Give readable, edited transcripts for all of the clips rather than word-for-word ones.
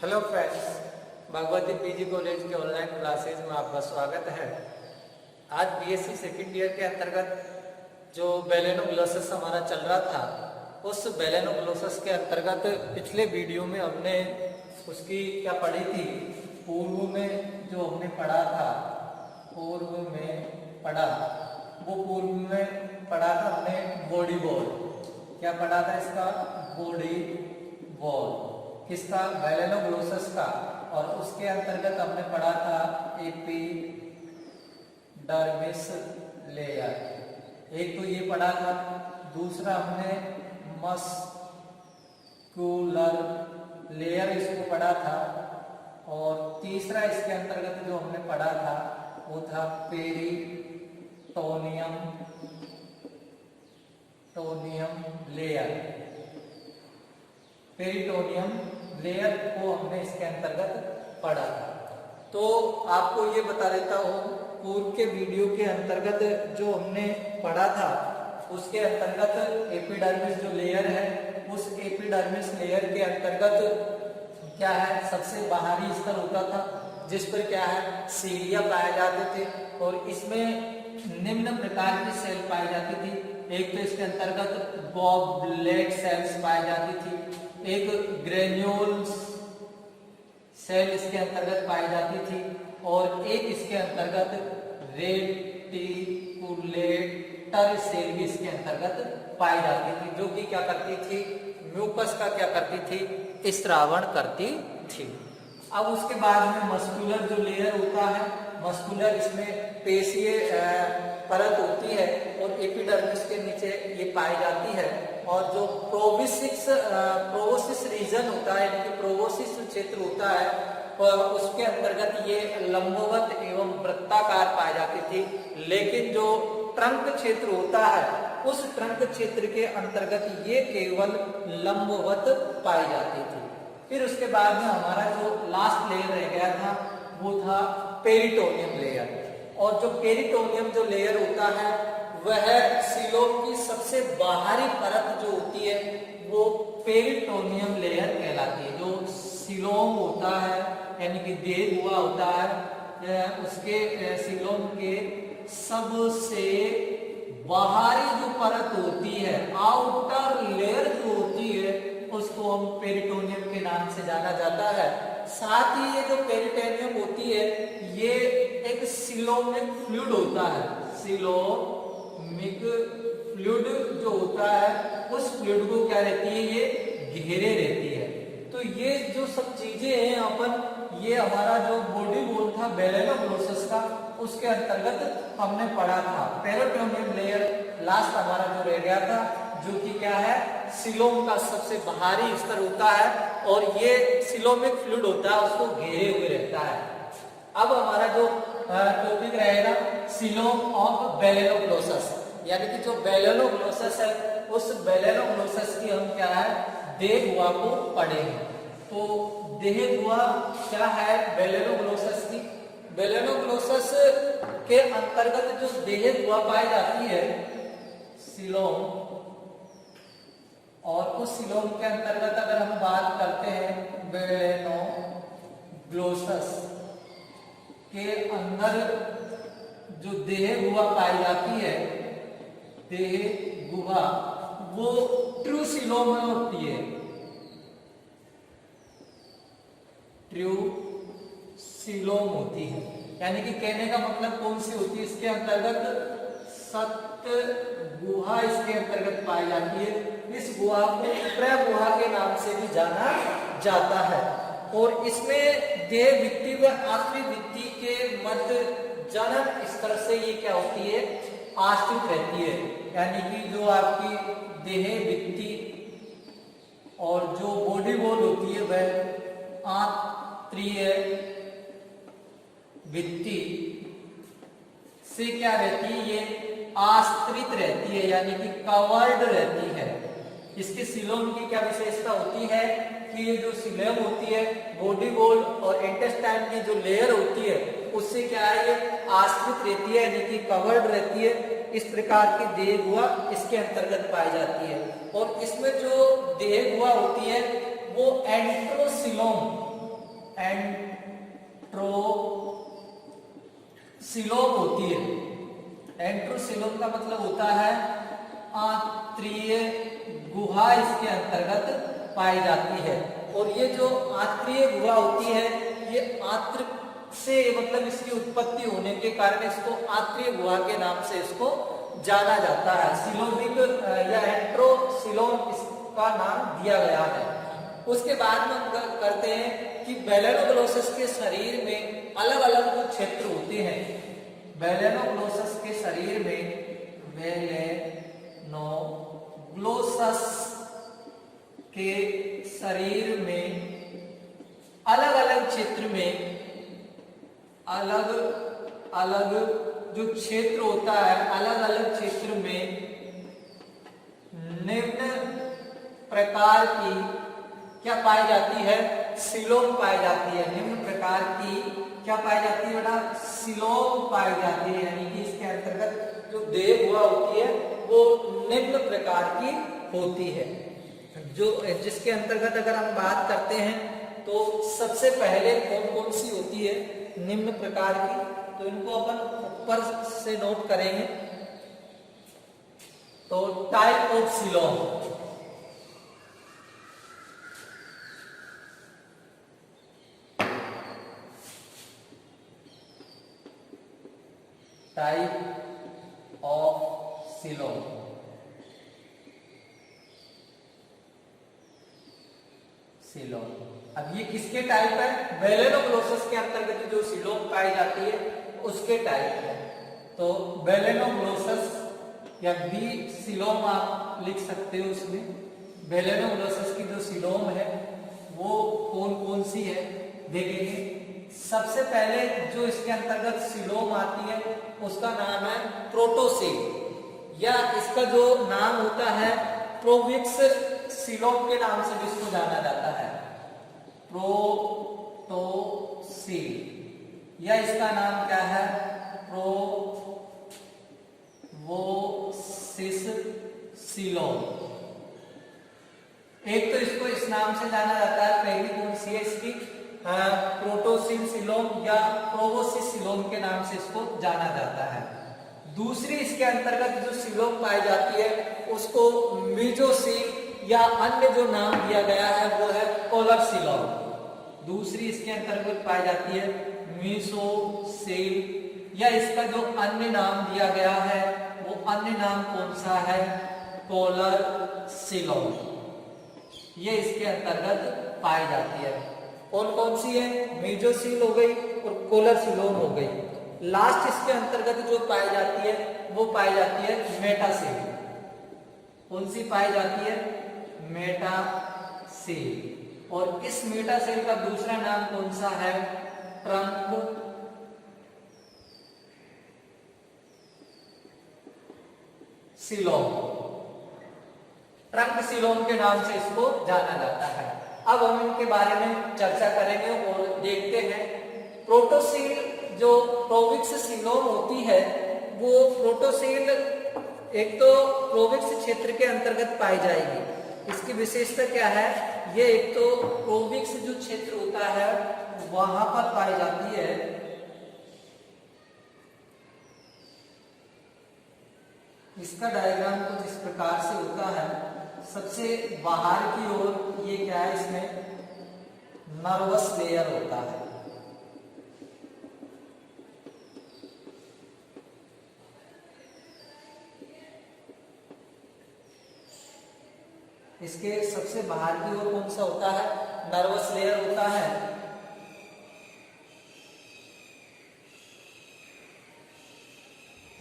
Hello friends, Bhagwati PG college के online classes में आपका स्वागत है। आज बीएससी सेकेंड ईयर के अंतर्गत जो बेलेनोग्लोसस हमारा चल रहा था, उस बेलेनोग्लोसस के अंतर्गत पिछले वीडियो में हमने उसकी क्या पढ़ी थी। पूर्व में जो हमने पढ़ा था, पूर्व में पढ़ा था हमने बॉडी वॉल। क्या पढ़ा था इसका? बॉडी वॉल किसका? बेलेनोग्लोसस का। और उसके अंतर्गत हमने पढ़ा था एपिडर्मिस लेयर। एक तो ये पढ़ा था, दूसरा हमने मस्कुलर लेयर इसको पढ़ा था, और तीसरा इसके अंतर्गत जो हमने पढ़ा था वो था पेरिटोनियम लेयर। पेरिटोनियम लेयर को हमने इसके अंतर्गत पढ़ा था। तो आपको ये बता देता हूँ, पूर्व के वीडियो के अंतर्गत जो हमने पढ़ा था उसके अंतर्गत एपिडर्मिस जो लेयर है, उस एपिडर्मिस लेयर के अंतर्गत क्या है, सबसे बाहरी स्तर होता था जिस पर क्या है, सीलिया पाए जाते थे। और इसमें निम्न प्रकार की सेल पाई जाती थी। एक तो इसके अंतर्गत गॉबलेट सेल्स पाई जाती थी, एक ग्रेन्यूल्स सेल इसके अंतर्गत पाई जाती थी, और एक इसके अंतर्गत रेटिकुलेटर सेल भी इसके अंतर्गत पाई जाती थी, जो कि क्या करती थी, म्यूकस का क्या करती थी, स्त्रावण करती थी। अब उसके बाद में मस्कुलर जो लेयर होता है, मस्कुलर इसमें पेशीय परत होती है और एपिडर्मिस के नीचे ये पाई जाती है। और जो प्रोवोसिस रीजन होता है, यानी कि प्रोवोसिस क्षेत्र होता है, उसके अंतर्गत ये लंबवत एवं वृत्ताकार पाई जाती थी। लेकिन जो ट्रंक क्षेत्र होता है, उस ट्रंक क्षेत्र के अंतर्गत ये केवल लंबवत पाई जाती थी। फिर उसके बाद में हमारा जो लास्ट लेयर रह गया था वो था पेरिटोनियम लेयर। और जो पेरिटोनियम जो लेयर होता है वह सीलोम की सबसे बाहरी परत जो होती है वो पेरिटोनियम लेयर कहलाती है। जो सीलोम होता है, यानी कि देह हुआ होता है, उसके सीलोम के सबसे बाहरी जो परत होती है, आउटर लेयर जो होती है, उसको हम पेरिटोनियम के नाम से जाना जाता है। साथ ही ये जो पेरिटोनियम होती है, ये एक सीलोमिक फ्लूइड होता है। सीलोमिक फ्लूइड जो होता है, उस फ्लूइड को क्या रहती है, ये घेरे रहती है। तो ये जो सब चीजें हैं अपन, ये हमारा जो बॉडी वॉल था बेलेनोग्लोसस का, उसके अंतर्गत हमने पढ़ा था। पेरिटोनियम लेयर लास्ट हमारा जो रह गया था, जो कि क्या है, सीलोम का सबसे बाहरी स्तर होता है, और ये सीलोमिक फ्लूइड होता है, उसको घेरे हुए रहता है। अब हमारा जो टॉपिक रहेगा सीलोम ऑफ बेलेनोग्लोसस, यानी कि जो बेलेनोग्लोसस है, उस बेलेनोग्लोसस की हम क्या है, देह गुहा को पढ़ेंगे। तो देह गुहा क्या है बेलेनोग्लोसस की? बेलेनोग्लोसस के अंतर्गत जो देह गुहा पाई जाती है सीलोम, और उस सीलोम के अंतर्गत अगर हम बात करते हैं बेलेनोग्लोसस के अंदर जो देह गुहा पाई जाती है, देह गुहा वो ट्रू सीलोम में होती है। ट्रू सीलोम होती है, यानी कि कहने का मतलब कौन सी होती है, इसके अंतर्गत सत्य गुहा इसके अंतर्गत पाई जाती है। इस गुहा को प्रगुहा के नाम से भी जाना जाता है। और इसमें देह भित्ति व आश्रित भित्ति के मध्य जनन स्तर से ये क्या होती है, आश्रित रहती है। यानी कि जो आपकी देह भित्ति और जो बॉडी वॉल होती है वह आंतरिक भित्ति से क्या रहती है, ये आश्रित रहती है, यानी कि कवर्ड रहती है। इसके सीलोम की क्या विशेषता होती है कि ये जो सीलोम होती है, बॉडी वॉल और इंटेस्टाइन की जो लेयर होती है, उससे क्या है, ये आश्रित रहती है, यानी कि कवर्ड रहती है। इस प्रकार की देह गुहा इसके अंतर्गत पाई जाती है। और इसमें जो देह गुहा होती है वो एंट्रोसिलोम एंट्रोसिलोम होती है। एंट्रोसिलोम का मतलब होता है आंत्रीय गुहा इसके अंतर्गत पाई जाती है। और ये जो आंतरीय गुहा होती है ये आंत्र से मतलब इसकी उत्पत्ति होने के कारण इसको आंतरीय गुहा के नाम से इसको जाना जाता है। सिलोमिक या एंट्रोसिलोम इसका नाम दिया गया है। उसके बाद में हम करते हैं कि बेलेनोग्लोसस के शरीर में अलग अलग जो क्षेत्र होते हैं, बेलेनोग्लोसस के शरीर में बेलेनोग्लोसस के शरीर में अलग अलग क्षेत्र में अलग अलग जो क्षेत्र होता है, अलग अलग क्षेत्र में निम्न प्रकार की क्या पाई जाती है? सिलोम पाई जाती है। निम्न प्रकार की क्या पाई जाती है बेटा? सिलोम पाई जाती है। यानी कि इसके अंतर्गत जो देह गुहा होती है वो निम्न प्रकार की होती है। जो जिसके अंतर्गत अगर हम बात करते हैं तो सबसे पहले कौन कौन सी होती है निम्न प्रकार की, तो इनको अपन ऊपर से नोट करेंगे। तो type of coelom, type of coelom. Coelom अब ये किसके टाइप है? बेलेनोग्लोसस के अंतर्गत जो सिलोम पाई जाती है उसके टाइप है। तो बेलेनोग्लोसस या बी सिलोम आप लिख सकते हो उसमें। बेलेनोग्लोसस की जो सिलोम है वो कौन कौन सी है देखेंगे। सबसे पहले जो इसके अंतर्गत सिलोम आती है उसका नाम है प्रोटोसील, या इसका जो नाम होता है प्रोविक्स सिलोम के नाम से जिसको जाना जाता है, प्रोटोसील, या इसका नाम क्या है? प्रोवोसिस सिलोम। एक तो इसको इस नाम से जाना जाता है, पहली कौन सी है इसकी? प्रोटोसील सिलोम या प्रोवोसिस सिलोम के नाम से इसको जाना जाता है। दूसरी इसके अंतर्गत जो सिलोम पाई जाती है उसको मीजोसील या अन्य जो नाम दिया गया है वो है कोलर सिलोम। दूसरी इसके अंतर्गत पाई जाती है मीसोसील, या इसका जो अन्य नाम दिया गया है वो अन्य नाम कौन सा है? Collar coelom. ये इसके अंतर्गत पाई जाती है। कौन कौन सी है? मीजोसील हो गई और कोलर सिलोम हो गई। लास्ट इसके अंतर्गत जो पाई जाती है वो पाई जाती है मेटासील। कौन सी पाई जाती है? मेटासील। और इस मेटासील का दूसरा नाम कौन सा है? Trunk coelom. ट्रंक सिलोम के नाम से इसको जाना जाता है। अब हम इनके बारे में चर्चा करेंगे और देखते हैं। प्रोटोसील जो प्रोविक्स सिलोम होती है वो प्रोटोसील एक तो प्रोविक्स क्षेत्र के अंतर्गत पाई जाएगी। इसकी विशेषता क्या है? ये एक तो प्रोविक्स जो क्षेत्र होता है वहां पर पाई जाती है। इसका डायग्राम कुछ इस प्रकार से होता है। सबसे बाहर की ओर ये क्या है? इसमें नर्वस लेयर होता है। इसके सबसे बाहर की ओर कौन सा होता है? नर्वस लेयर होता है।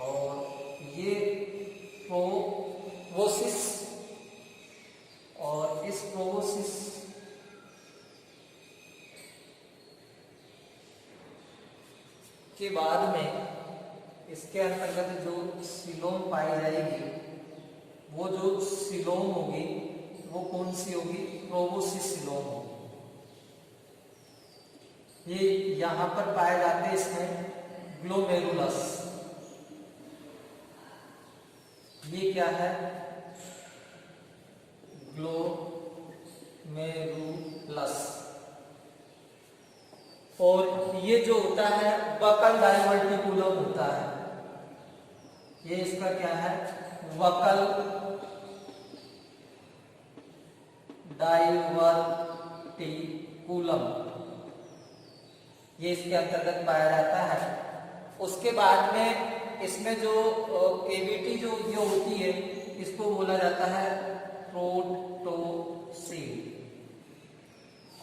और ये प्रोवोसिस, और इस प्रोवोसिस के बाद में इसके अंतर्गत जो सिलोम पाई जाएगी वो जो सिलोम होगी वो कौन सी होगी? प्रोवोसिस सिलोम होगी। ये यहां पर पाए जाते हैं इसमें ग्लोमेरुलस। ये क्या है? ग्लोमेरुलस। और ये जो होता है बकल डाइवर्टिकुलम होता है, ये इसका क्या है, बकल डाइवर्टिकुलम, ये इसके अंतर्गत पाया जाता है। उसके बाद में इसमें जो केविटी जो ये होती है इसको बोला जाता है प्रोटोसील,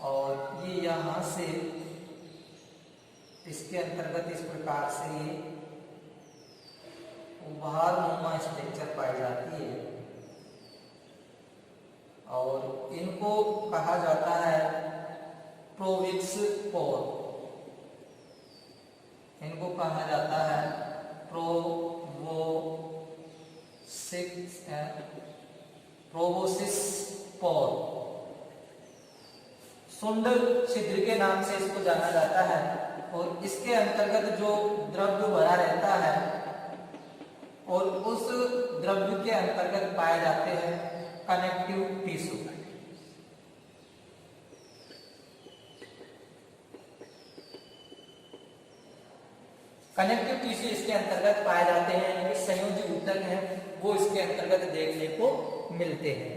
और ये यहां से इसके अंतर्गत इस प्रकार से ये उभारनुमा स्ट्रक्चर पाई जाती है, और इनको कहा जाता है प्रोविक्स पोर, इनको कहा जाता है प्रोवोसिस पोर। सुंडल छिद्र के नाम से इसको जाना जाता है, और इसके अंतर्गत जो द्रव्य भरा रहता है और उस द्रव्य के अंतर्गत पाए जाते हैं कनेक्टिव टिश्यू। कनेक्टिव टिश्यू इसके अंतर्गत पाए जाते हैं, यानी कि संयोजी ऊतक हैं वो इसके अंतर्गत देखने को मिलते हैं।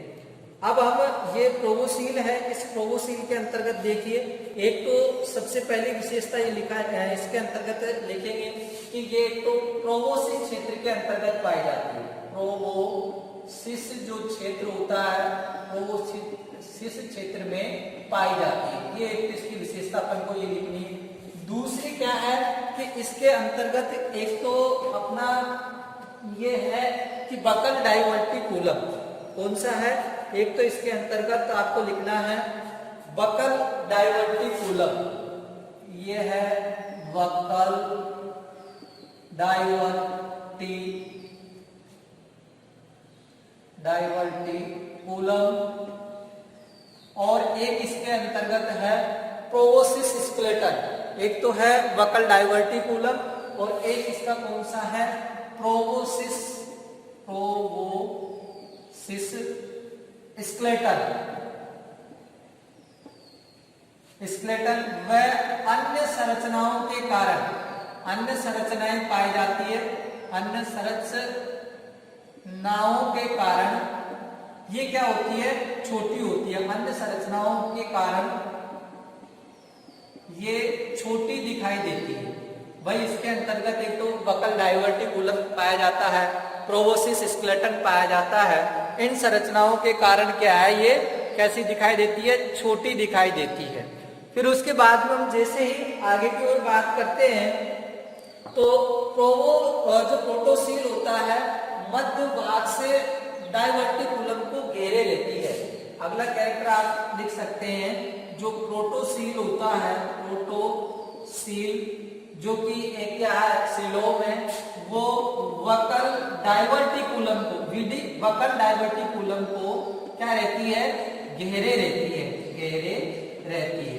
अब हम ये प्रोवोसील है, इस प्रोवोसील के अंतर्गत देखिए, एक तो सबसे पहली विशेषता ये लिखा है, इसके अंतर्गत लिखेंगे कि ये एक तो प्रोवोसिस क्षेत्र के अंतर्गत पाई जाती है। प्रोवोसिस जो क्षेत्र होता है प्रोवोसिस क्षेत्र में पाई जाती है, ये एक इसकी विशेषता अपन को ये लिखनी है। दूसरी क्या है कि इसके अंतर्गत एक तो अपना ये है कि बकल डाइवर्टिकुलम, कौन सा है, एक तो इसके अंतर्गत आपको लिखना है बकल डाइवर्टिकुलम, ये है बकल डाइवर्टिकुलम, और एक इसके अंतर्गत है प्रोवोसिस स्केलेटन। एक तो है बकल डाइवर्टिकुलम और एक इसका कौन सा है, प्रोवोसिस स्केलेटन। स्केलेटन वह अन्य संरचनाओं के कारण, अन्य संरचनाएं पाई जाती है, अन्य संरचनाओं के कारण ये क्या होती है, छोटी होती है, अन्य संरचनाओं के कारण ये छोटी दिखाई देती है। भाई इसके अंतर्गत एक तो बकल डाइवर्टिकुलम पाया जाता है, प्रोवोसिस स्केलेटन पाया जाता है, इन संरचनाओं के कारण क्या है, ये कैसी दिखाई देती है, छोटी दिखाई देती है। फिर उसके बाद में हम जैसे ही आगे की ओर बात करते हैं तो जो प्रोटोसील होता है मध्य भाग से डाइवर्टिकुलम को घेरे लेती है। अगला कैरेक्टर आप लिख सकते हैं, जो प्रोटोसील होता है, प्रोटोसील जो कि एक क्या है, सीलोम है, वो बकल डाइवर्टिकुलम को, बकल डाइवर्टिकुलम को क्या रहती है, घेरे रहती है, घेरे रहती है।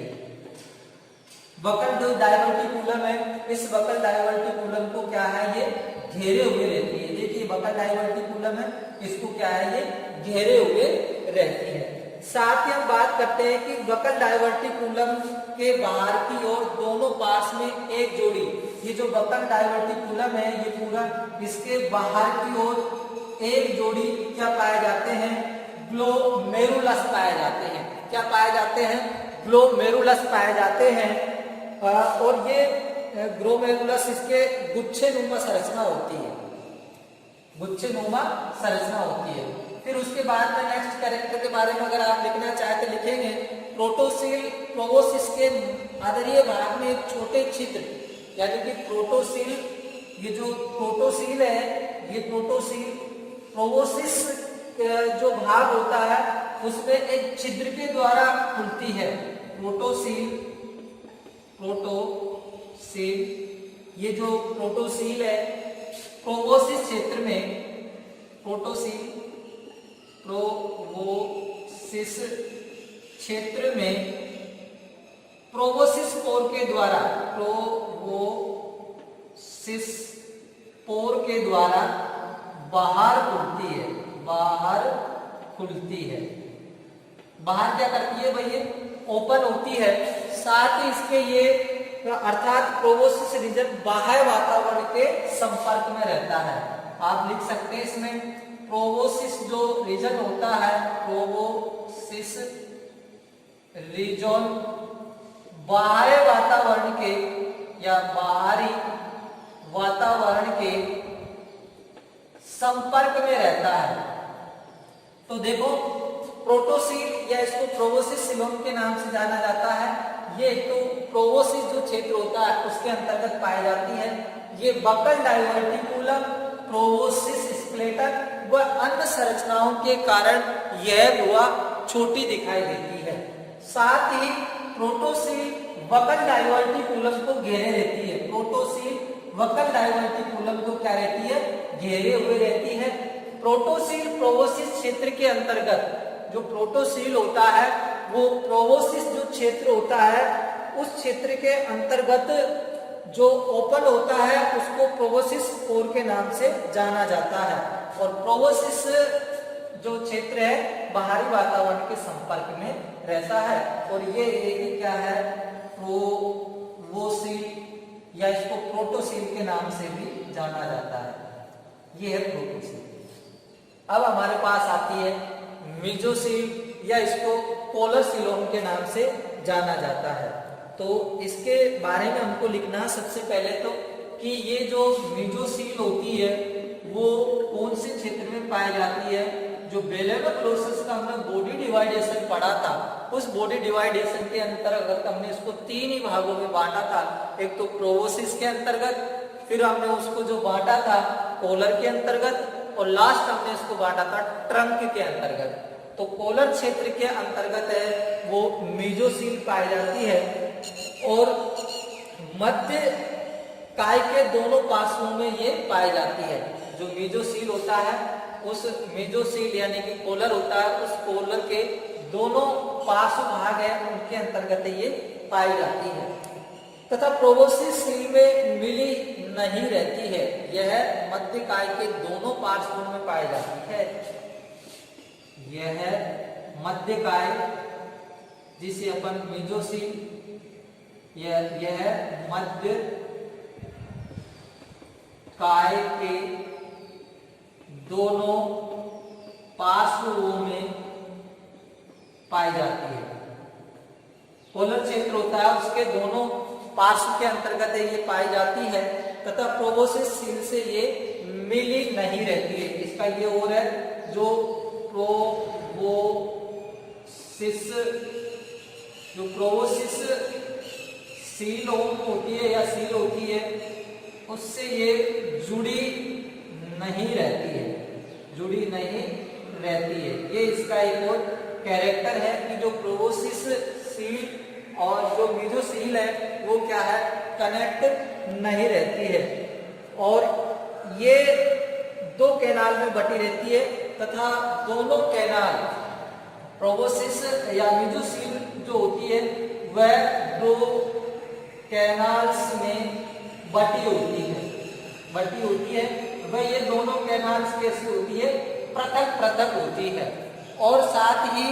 बकल जो डाइवर्टिकुलम है, इस बकल डाइवर्टिकुलम को क्या है, ये घेरे हुए रहती है। देखिए बकल डाइवर्टिकुलम है, इसको क्या है, ये घेरे हुए रहती है। साथ ही हम बात करते हैं कि बकल डाइवर्टिकुलम के बाहर की ओर दोनों पास में एक जोड़ी, ये जो बकल डाइवर्टिकुलम है ये पूरा, इसके बाहर की ओर एक जोड़ी क्या पाए जाते हैं, ग्लोमेरुलस पाए जाते हैं। क्या पाए जाते हैं, ग्लोमेरुलस पाए जाते हैं, और ये ग्लोमेरुलस इसके गुच्छेनुमा संरचना होती है, गुच्छेनुमा संरचना होती है। फिर उसके बाद में नेक्स्ट कैरेक्टर के बारे में अगर आप लिखना चाहे तो लिखेंगे, प्रोटोसील प्रोवोसिस के आंतरिक भाग में एक छोटे छिद्र, यानी कि प्रोटोसील, ये जो प्रोटोसील है, ये प्रोटोसील प्रोवोसिस जो भाग होता है उसमें एक छिद्र के द्वारा खुलती है। प्रोटोसील ये जो प्रोटोसील है प्रोवोसिस क्षेत्र में, प्रोवोसिस क्षेत्र में प्रोवोसिस पोर के द्वारा, बाहर खुलती है। बाहर क्या करती है भाई, ये ओपन होती है। साथ ही इसके ये अर्थात प्रोबोसिस रीजन बाह्य वातावरण के संपर्क में रहता है। आप लिख सकते हैं इसमें प्रोबोसिस जो रीजन होता है, प्रोबोसिस रीजन बाह्य वातावरण के या बाहरी वातावरण के संपर्क में रहता है। तो देखो प्रोटोसील या इसको प्रोबोसिस सीलोम के नाम से जाना जाता है। ये तो प्रोबोसिस जो क्षेत्र होता है उसके अंतर्गत पाई जाती है। ये बकल डाइवर्टिकुलम, प्रोबोसिस स्प्लेटर व अन्य संरचनाओं के कारण यह गुहा छोटी दिखाई देती है। साथ ही प्रोटोसील बकल डाइवर्टिकुलम को घेरे रहती है। प्रोटोसील बकल डाइवर्टिकुलम को क्या रहती है? घेरे हुए रहती है। प्रोटोसील प्रोबोसिस क्षेत्र के अंतर्गत, जो प्रोटोसील होता है वो प्रोबोसिस जो क्षेत्र होता है उस क्षेत्र के अंतर्गत जो ओपन होता है उसको प्रोबोसिस कोर के नाम से जाना जाता है। और प्रोबोसिस जो क्षेत्र है बाहरी वातावरण के संपर्क में रहता है। और ये क्या है? प्रोबोसील या इसको प्रोटोसील के नाम से भी जाना जाता है। ये है प्रोटोसील। अब हमारे पास आती है मेसोसील या इसको पोलर सीलोम के नाम से जाना जाता है। तो इसके बारे में हमको लिखना सबसे पहले तो कि ये जो मेसोसील होती है वो कौन से क्षेत्र में पाई जाती है। जो बेलेवर प्रोसेस का हमने बॉडी डिवाइडेशन पढ़ा था, उस बॉडी डिवाइडेशन के अंतर्गत हमने इसको 3 ही भागों में बांटा था। एक तो प्रोबोसिस के अंतर्गत, फिर हमने उसको जो बांटा था पोलर के अंतर्गत, और लास्ट हमने इसको बांटा था ट्रंक के अंतर्गत। तो पोलर क्षेत्र के अंतर्गत है वो मेसोसील पाई जाती है। और मध्य काय के दोनों पार्श्वों में ये पाई जाती है। जो मेसोसील होता है उस मेसोसील यानी कि पोलर होता है, उस पोलर के दोनों पार्श्व भाग है उनके अंतर्गत ये पाई जाती है। तथा प्रोबोसिस सील में मिली नहीं रहती है। यह मध्य काय के दोनों पार्श्वों में पाई जाती है। यह मध्य काय जिसे अपन मेसोसील, यह मध्य काय के दोनों पार्श्वों में पाई जाती है। पोलर क्षेत्र होता है उसके दोनों पार्श्व के अंतर्गत ये पाई जाती है। तथा प्रोबोसिस सील से ये मिली नहीं रहती है। इसका ये और है जो प्रोबोसिस सील होती है या सील होती है उससे ये जुड़ी नहीं रहती है, जुड़ी नहीं रहती है। ये इसका एक और कैरेक्टर है कि जो प्रोबोसिस सील और जो मेसोसील है वो क्या है? कनेक्ट नहीं रहती है। और ये 2 कैनाल में बटी रहती है तथा दोनों कैनाल प्रोबोसिस या मेसोसील जो होती है वह 2 कैनाल्स में बटी होती है। वह ये दोनों कैनाल्स कैसी होती है? पृथक पृथक होती है। और साथ ही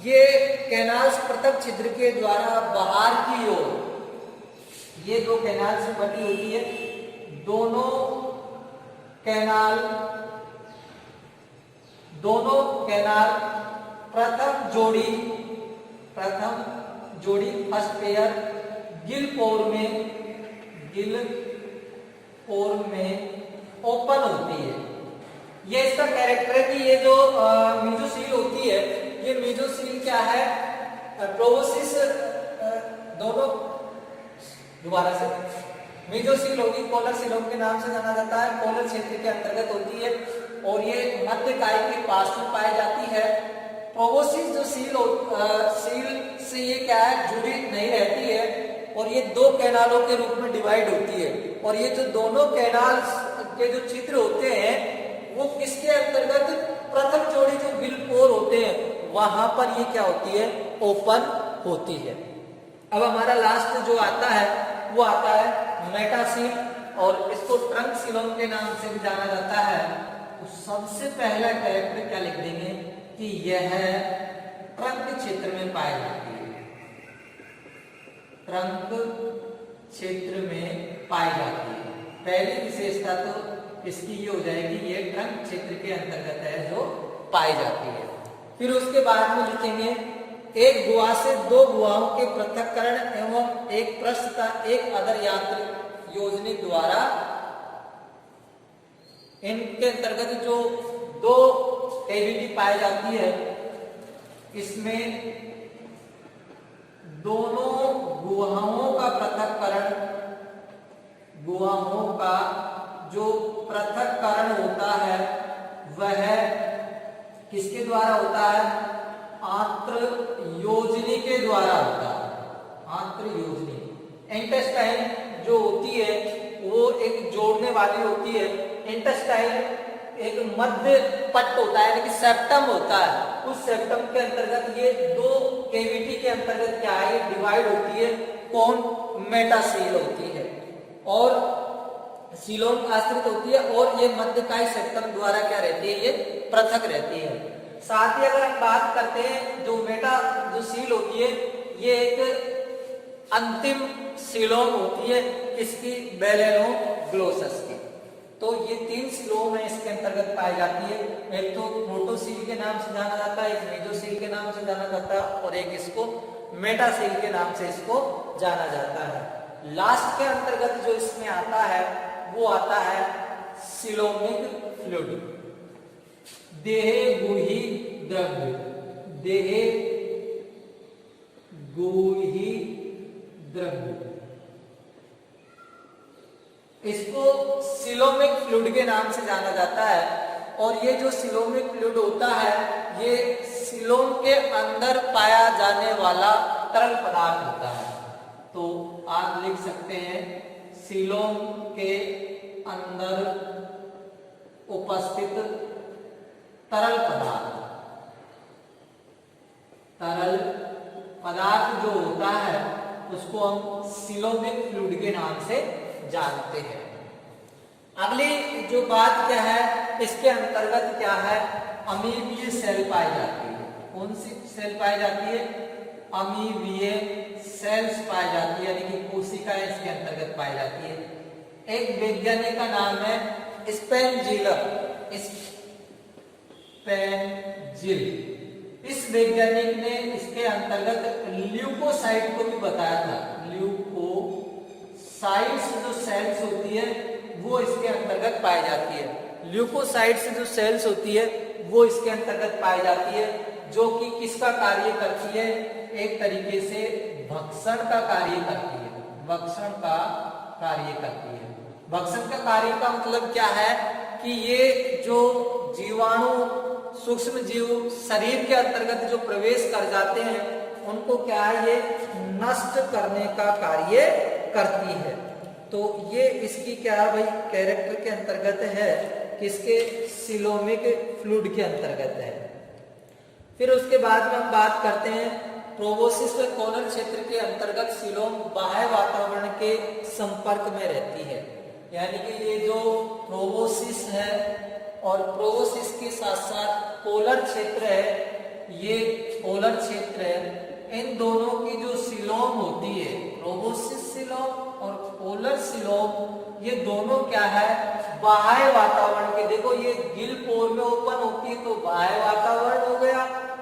ये कैनाल्स पृथक छिद्र के द्वारा बाहर की ओर ये 2 कैनाल से बटी होती है। दोनों कैनाल प्रथम जोड़ी फर्स्ट पेयर गिल पोर में ओपन होती है। ये इसका कैरेक्टर है कि ये जो मेसोसील होती है, ये मेसोसील क्या है? प्रोबोसिस दोनों दोबारा से मेसोसील होगी, पोलर सीलोम के नाम से जाना जाता है। पोलर क्षेत्र के अंतर्गत होती है और ये मध्य काय के पास में पाई जाती है। प्रोबोसिस जो सील से ये क्या है? जुड़ी नहीं रहती है और ये 2 कैनालों के रूप में डिवाइड होती है। और ये जो दोनों कैनाल के जो छिद्र होते हैं वो किसके अंतर्गत? प्रथम जोड़ी जो गिल पोर होते हैं वहां पर ये क्या होती है? ओपन होती है। अब हमारा लास्ट जो आता है वो आता है मेटासील और इसको ट्रंक सीलोम के नाम से भी जाना जाता है। तो सबसे पहला कैरेक्टर क्या लिख देंगे कि यह ट्रंक क्षेत्र में पाई जाती है। ट्रंक क्षेत्र में पाई जाती है। पहली विशेषता तो इसकी ये हो जाएगी, ये ट्रंक क्षेत्र के अंतर्गत है जो पाई जाती है। फिर उसके बाद में लिखेंगे एक गुहा से दो गुहाओं के पृथक्करण एवं एक पृष्ठ का एक अदर यात्री योजनी द्वारा इनके अंतर्गत जो दो कैविटी पाई जाती है, इसमें दोनों गुहाओं का पृथक्करण, गुहाओं का जो पृथक्करण होता है वह किसके द्वारा होता है? आंत्र योजनी के द्वारा होता है। आंत्र योजनी इंटेस्टाइन जो होती है वो एक जोड़ने वाली होती है। इंटेस्टाइन एक मध्य पट्ट होता है, यानी कि सेप्टम होता है। उस सेप्टम के अंतर्गत ये दो कैविटी के अंतर्गत क्या है, डिवाइड होती है। कौन? मेटासील होती है और सीलोम आश्रित होती है, और ये मध्यकाय सेप्टम द्वारा क्या रहती है, ये पृथक रहती है। साथ ही अगर हम बात करते हैं जो सील होती है, ये एक अंतिम सीलोम होती है किसकी? बेलेनोग्लोसस की। तो ये तीन सीलोम है इसके अंतर्गत पाई जाती है। एक तो प्रोटोसील के नाम से जाना जाता है, एक मेसोसील के नाम से जाना जाता है, और एक इसको मेटासील के नाम से इसको जाना जाता है। लास्ट के अंतर्गत जो इसमें आता है वो आता है सीलोमिक फ्लूइड, देह गुही द्रव्य, देह गुही द्रव्य। इसको सीलोमिक फ्लूइड के नाम से जाना जाता है। और ये जो सीलोमिक फ्लूइड होता है ये सीलोम के अंदर पाया जाने वाला तरल पदार्थ होता है। तो आप लिख सकते हैं सीलोम के अंदर उपस्थित तरल पदार्थ, तरल पदार्थ जो होता है उसको हम सीलोमिक फ्लूइड के नाम से जानते हैं। अगली जो बात क्या है, इसके अंतर्गत क्या है, अमीबीय सेल पाई जाती है। कौन सी सेल पाई जाती है? अमीबीय सेल्स पाई जाती है, यानी कि कोशिकाएं इसके अंतर्गत पाई जाती है। एक वैज्ञानिक का नाम है स्पेनजिलर, स्पेनजिल। इस वैज्ञानिक ने इसके अंतर्गत ल्यूकोसाइट को भी बताया था। ल्यूकोसाइट्स जो सेल्स होती है वो इसके अंतर्गत पाई जाती है। ल्यूकोसाइट्स जो सेल्स होती है वो इसके अंतर्गत पाई जाती है, जो कि किसका कार्य करती है? एक तरीके से भक्षण का कार्य करती है। भक्षण का कार्य करती है। भक्षण का कार्य का मतलब क्या है कि ये जो जीवाणु, सूक्ष्म जीव शरीर के अंतर्गत जो प्रवेश कर जाते हैं उनको क्या है, ये नष्ट करने का कार्य करती है। तो ये इसकी क्या है भाई, कैरेक्टर के अंतर्गत है, किसके? सीलोमिक फ्लूइड के अंतर्गत है। फिर उसके बाद में हम बात करते हैं प्रोबोसिस व कॉलर क्षेत्र के अंतर्गत सीलोम बाह्य वातावरण के संपर्क में रहती है। यानी कि ये जो प्रोबोसिस है और प्रोबोसिस के साथ साथ पोलर क्षेत्र है, ये पोलर क्षेत्र है, इन दोनों की जो सीलोम होती है, प्रोबोसिस सीलोम और पोलर सीलोम, ये दोनों क्या है, बाह्य वातावरण के। देखो ये गिल पोर में ओपन होती है तो बाह्य वातावरण हो गया,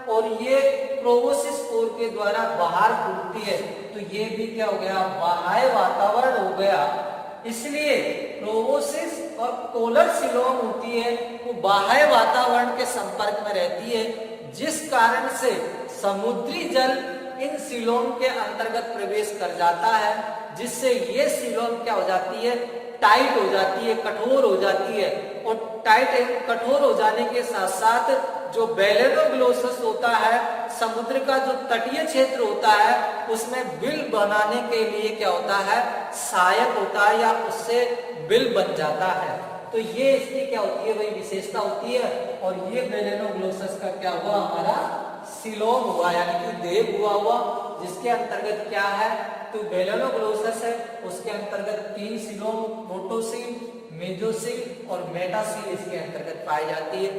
और ये प्रोबोसिस पोर के द्वारा बाहर फूटती है तो ये भी क्या हो गया, बाह्य वातावरण हो गया। इसलिए प्रोबोसिस और पोलर सीलोम होती है वो बाह्य वातावरण के संपर्क में रहती है, जिस कारण से समुद्री जल इन सीलोम के अंतर्गत प्रवेश कर जाता है, जिससे ये सीलोम क्या हो जाती है, टाइट हो जाती है, कठोर हो जाती है। और टाइट एवं कठोर हो जाने के साथ साथ जो बेलेनोग्लोसस होता है, समुद्र का जो तटीय क्षेत्र होता है, उसमें बिल बनाने के लिए क्या होता है, सहायक होता है या उससे बिल बन जाता है। तो ये इसकी क्या होती है भाई, विशेषता होती है। और ये बेलेनोग्लोसस का क्या हुआ, हमारा सीलोम हुआ, यानी कि देह हुआ, जिसके अंतर्गत क्या है, तो बेलेनोग्लोसस है, उसके अंतर्गत 3 सीलोम, प्रोटोसील, मेसोसील और मेटासील इसके अंतर्गत पाई जाती है।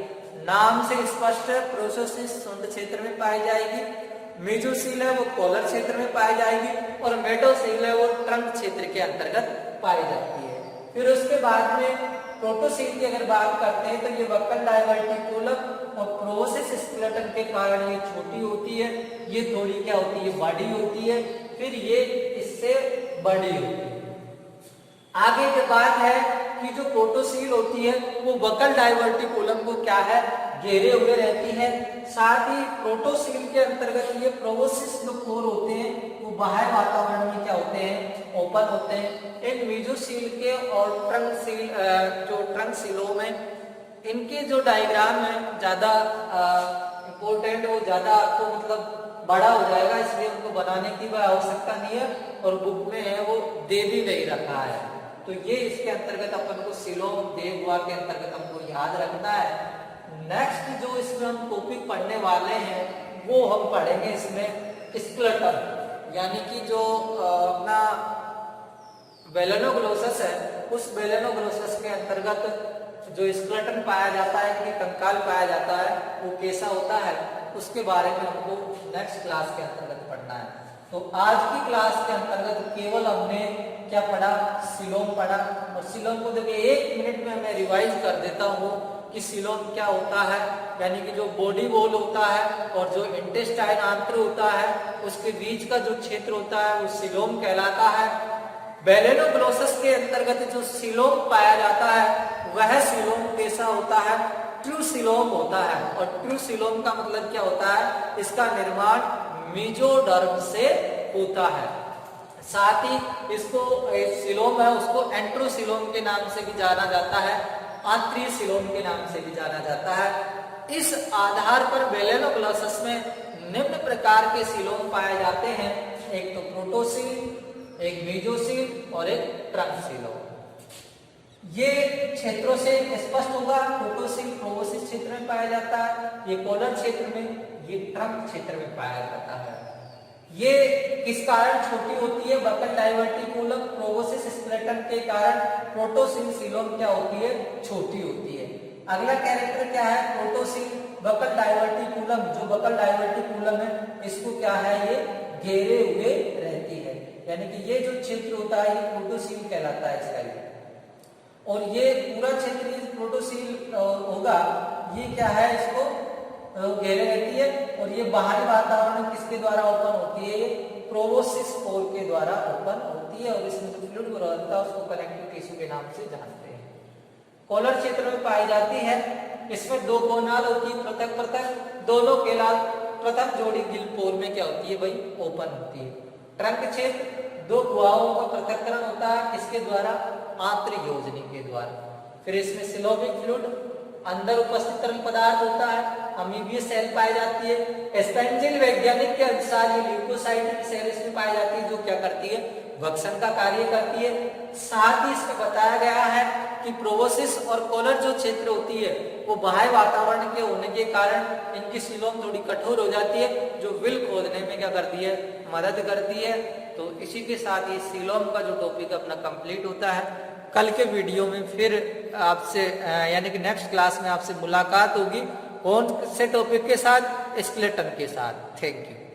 नाम से स्पष्ट है, प्रोबोसिस शुष्क क्षेत्र में पाई जाएगी, मेजोसील है वो कॉलर क्षेत्र में पाई जाएगी और मेडोसील है वो ट्रंक क्षेत्र के अंतर्गत पाई जाती है। फिर उसके बाद में प्रोटोसील की अगर बात करते हैं तो ये वक्कल डायवर्टिकुलम और प्रोबोसिस स्केलेटन के कारण ये छोटी होती है, ये थोड़ी क्या होती है, बड़ी होती है, फिर ये इससे बड़ी होती है। आगे की बात है कि जो प्रोटोसील होती है वो वक्कल डायवर्टिकुलम को क्या है, घेरे हुए रहती है। साथ ही प्रोटोसील के अंतर्गत ये प्रोबोसिस जो पोर होते हैं वो बाह्य वातावरण में क्या होते हैं, ओपन होते हैं। इन मेसोसील के और ट्रंक सीलों में इनके जो डायग्राम है ज्यादा इंपॉर्टेंट, वो ज्यादा आपको मतलब बड़ा हो जाएगा, इसलिए उनको बनाने की कोई आवश्यकता नहीं है और बुक में है वो दे भी नहीं रखा है। तो ये इसके अंतर्गत अपन को सिलोम देववा के अंतर्गत हमको याद रखना है। नेक्स्ट जो इसमें हम टॉपिक पढ़ने वाले हैं वो हम पढ़ेंगे इसमें स्केलेटन, यानी कि जो अपना वेलेनोग्लोसस है उस वेलेनोग्लोसस के अंतर्गत जो स्केलेटन पाया जाता है कि कंकाल पाया जाता है वो कैसा होता है, उसके बारे में हमको नेक्स्ट क्लास के अंतर्गत पढ़ना है। तो आज की क्लास के अंतर्गत केवल हमने क्या पढ़ा, सिलोम पढ़ा। और सिलोम को देखिए 1 मिनट में मैं रिवाइज कर देता हूँ कि सिलोम क्या होता है, यानी कि जो बॉडी वॉल होता है और जो इंटेस्टाइन आंत्र होता है उसके बीच का जो क्षेत्र होता है वो सिलोम कहलाता है। वेलेनोग्लोसस के अंतर्गत जो सिलोम पाया जाता है वह सिलोम कैसा होता है, ट्रू सिलोम होता है। और ट्रू सिलोम का मतलब क्या होता है, इसका निर्माण मेसोडर्म से होता है। साथ ही इसको सिलोम है उसको एंट्रोसिलोम के नाम से भी जाना जाता है, आंतरिक सिलोम के नाम से भी जाना जाता है। इस आधार पर वेलेनोग्लोसस में निम्न प्रकार के सिलोम पाए जाते हैं, एक तो प्रोटोसील, एक मेसोसील और एक ट्रंक सिलोम। ये क्षेत्रों से स्पष्ट होगा, प्रोटोसील प्रोबोसिस क्षेत्र में पाया जाता है, ये कॉलर क्षेत्र में, ये ट्रंक क्षेत्र में पाया जाता है। ये किस कारण छोटी होती है, वक्कल डायवर्टिकुलम प्रोबोसिस स्केलेटन के कारण प्रोटोसील सिलोम क्या होती है, छोटी होती है। अगला कैरेक्टर क्या है, प्रोटोसील वक्कल डायवर्टिकुलम, जो वक्कल डायवर्टिकुलम है इसको क्या है, ये घेरे हुए रहती है, यानी कि ये जो क्षेत्र होता है ये प्रोटोसील कहलाता है इसका ये। और ये पूरा क्षेत्र प्रोटोसील होगा, ये क्या है, इसको घेरे रहती है। और ये बाहरी वातावरण किसके द्वारा ओपन होती है, ये प्रोबोसिस पोर के द्वारा ओपन होती है। और इसमें जो फ्लूइड रहता है उसको कनेक्टिव टिश्यू के नाम से जानते हैं। कॉलर क्षेत्र में पाई जाती है, इसमें 2 कोनाल होती है, पृथक पृथक दोनों केलाल, प्रथम जोड़ी गिल पोर में क्या होती है भाई, ओपन होती है। ट्रंक क्षेत्र 2 गुहाओं का पृथक्करण होता है, किसके द्वारा, आंतरिक योजनी के द्वारा। फिर इसमें सिलोमिक फ्लूइड अंदर उपस्थित तरल पदार्थ होता है, अमीबीय सेल पाई जाती है। स्पेंजिल वैज्ञानिक के अनुसार ये ल्यूकोसाइट सेल इसमें पाई जाती है जो क्या करती है, भक्षण का कार्य करती है। साथ ही इसमें बताया गया है कि प्रोबोसिस और कॉलर जो क्षेत्र होती है वो बाह्य वातावरण के होने के कारण इनकी सिलोम थोड़ी कठोर हो जाती है, जो विल खोदने में क्या करती है, मदद करती है। तो इसी के साथ ये सिलोम का जो टॉपिक अपना कंप्लीट होता है। कल के वीडियो में फिर आपसे यानी कि नेक्स्ट क्लास में आपसे मुलाकात होगी कौन से टॉपिक के साथ, स्केलेटन के साथ। Thank you.